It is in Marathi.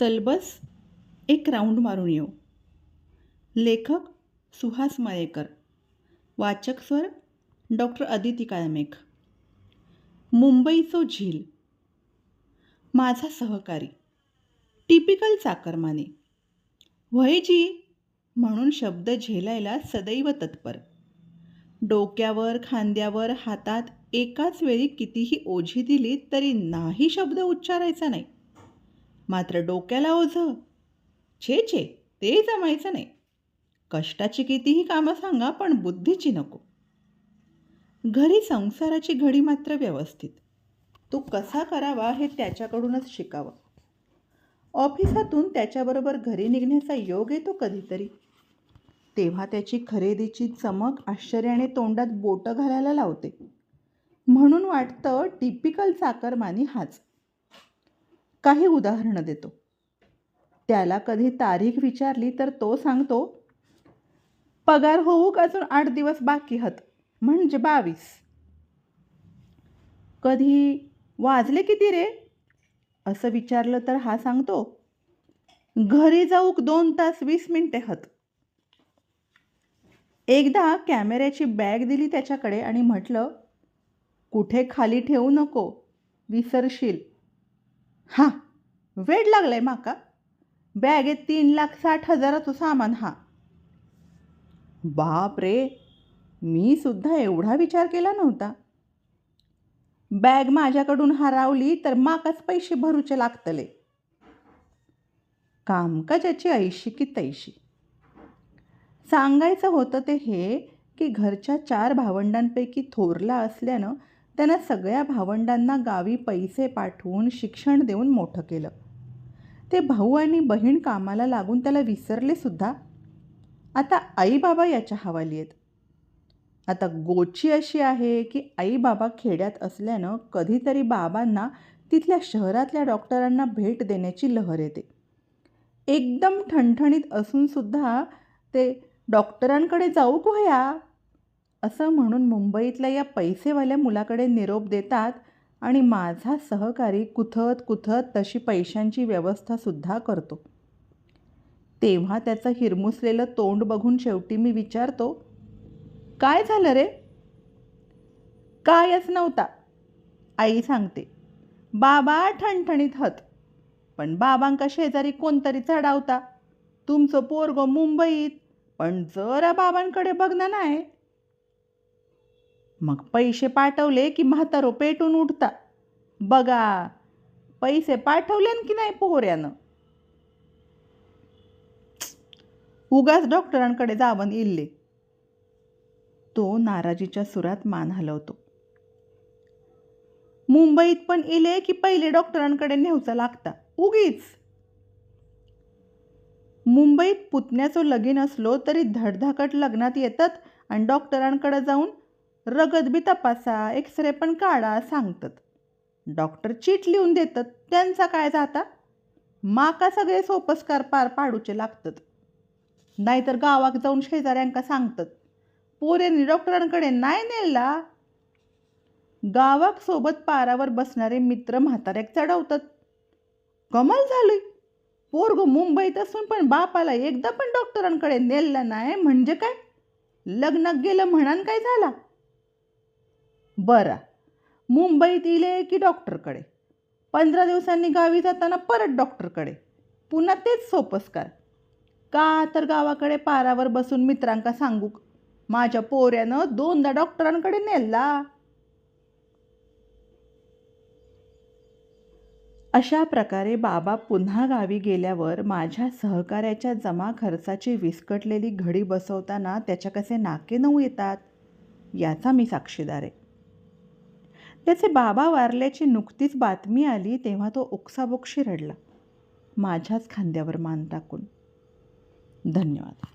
चल बस एक राऊंड मारून येऊ. लेखक सुहास मयेकर. वाचक स्वर डॉक्टर अदिती काळमेघ. मुंबईचो झील. माझा सहकारी टिपिकल चाकरमाने. व्हयजी म्हणून शब्द झेलायला सदैव तत्पर. डोक्यावर खांद्यावर हातात एकाच वेळी कितीही ओझी दिली तरी नाही शब्द उच्चारायचा नाही. मात्र डोक्याला ओझं छे छे ते जमायचं नाही. कष्टाची कितीही कामं सांगा पण बुद्धीची नको. घरी संसाराची घडी मात्र व्यवस्थित. तो कसा करावा हे त्याच्याकडूनच शिकावं. ऑफिसातून त्याच्याबरोबर घरी निघण्याचा योग येतो कधीतरी. तेव्हा त्याची खरेदीची चमक आश्चर्याने तोंडात बोटं घालायला लावते. म्हणून वाटतं टिपिकल चाकरमानी हाच. काही उदाहरणं देतो. त्याला कधी तारीख विचारली तर तो सांगतो, पगार होऊक अजून 8 दिवस बाकी हत, म्हणजे 22. कधी वाजले किती रे असं विचारलं तर हा सांगतो, घरी जाऊक 2 तास 20 मिनिटे हत. एकदा कॅमेऱ्याची बॅग दिली त्याच्याकडे आणि म्हटलं, कुठे खाली ठेवू नको, विसरशील. हा, वेड लागलाय माका. बॅगेत 3,60,000चं सामान हा. बाप रे, मी सुद्धा एवढा विचार केला नव्हता. बॅग माझ्याकडून हरवली तर माकाच पैसे भरूचे लागतले. कामकाजाची ऐशी की तैशी. सांगायचं होतं ते हे की घरच्या 4 भावंडांपैकी थोरला असल्यानं त्यानं सगळ्या भावंडांना गावी पैसे पाठवून शिक्षण देऊन मोठं केलं. ते भाऊ आणि बहीण कामाला लागून त्याला विसरले सुद्धा. आता आई बाबा याच्या हवाली आहेत. आता गोची अशी आहे की आई बाबा खेड्यात असल्यानं कधीतरी बाबांना तिथल्या शहरातल्या डॉक्टरांना भेट देण्याची लहर येते. एकदम ठणठणीत असूनसुद्धा ते डॉक्टरांकडे जाऊ वया असं म्हणून मुंबईतल्या या पैसेवाल्या मुलाकडे निरोप देतात आणि माझा सहकारी कुथत कुथत तशी पैशांची व्यवस्थासुद्धा करतो. तेव्हा त्याचं हिरमुसलेलं तोंड बघून शेवटी मी विचारतो, काय झालं रे? कायच नव्हता, आई सांगते. बाबा ठणठणीत हत, पण बाबांका शेजारी कोणतरी चढावता. तुमचं पोरगं मुंबईत, पण जरा बाबांकडे बघणं नाही. मग पैसे पाठवले की म्हातारो पेटून उठता. बघा, पैसे पाठवले की नाही पोऱ्यानं. उगाच डॉक्टरांकडे जावं इल्ले. तो नाराजीच्या सुरात मान हलवतो. मुंबईत पण इले की पहिले डॉक्टरांकडे नेऊचा लागता उगीच. मुंबईत पुतण्याचं लगीन असलो तरी धडधाकट लग्नात येतात आणि डॉक्टरांकडे जाऊन रगत बी तपासा, एक्सरे पण काढा सांगतात. डॉक्टर चीट लिहून देतात, त्यांचा काय जाता. माका सगळे सोपस्कार पार पाडूचे लागतात. नाहीतर गावात जाऊन शेजाऱ्यांका सांगतात, पोऱ्यांनी डॉक्टरांकडे नाही नेला. गावाक सोबत पारावर बसणारे मित्र म्हाताऱ्याक चढवतात. कमाल झाली, पोरग मुंबईत असून पण बापाला एकदा पण डॉक्टरांकडे नेलं नाही म्हणजे काय, लग्नात गेलं म्हणान काय झाला. बरा, मुंबईत इले की डॉक्टरकडे, 15 दिवसांनी गावी जाताना परत डॉक्टरकडे, पुन्हा तेच सोपस्कार. का तर गावाकडे पारावर बसून मित्रांका सांगू, माझ्या पोऱ्यानं 2दा डॉक्टरांकडे नेला. अशा प्रकारे बाबा पुन्हा गावी गेल्यावर माझ्या सहकार्याच्या जमा खर्चाची विस्कटलेली घडी बसवताना त्याच्या कसे नाके नऊ येतात याचा मी साक्षीदार आहे. त्याचे बाबा वारल्याची नुकतीच बातमी आली तेव्हा तो ओक्साबोक्शी रडला, माझ्याच खांद्यावर मान टाकून. धन्यवाद.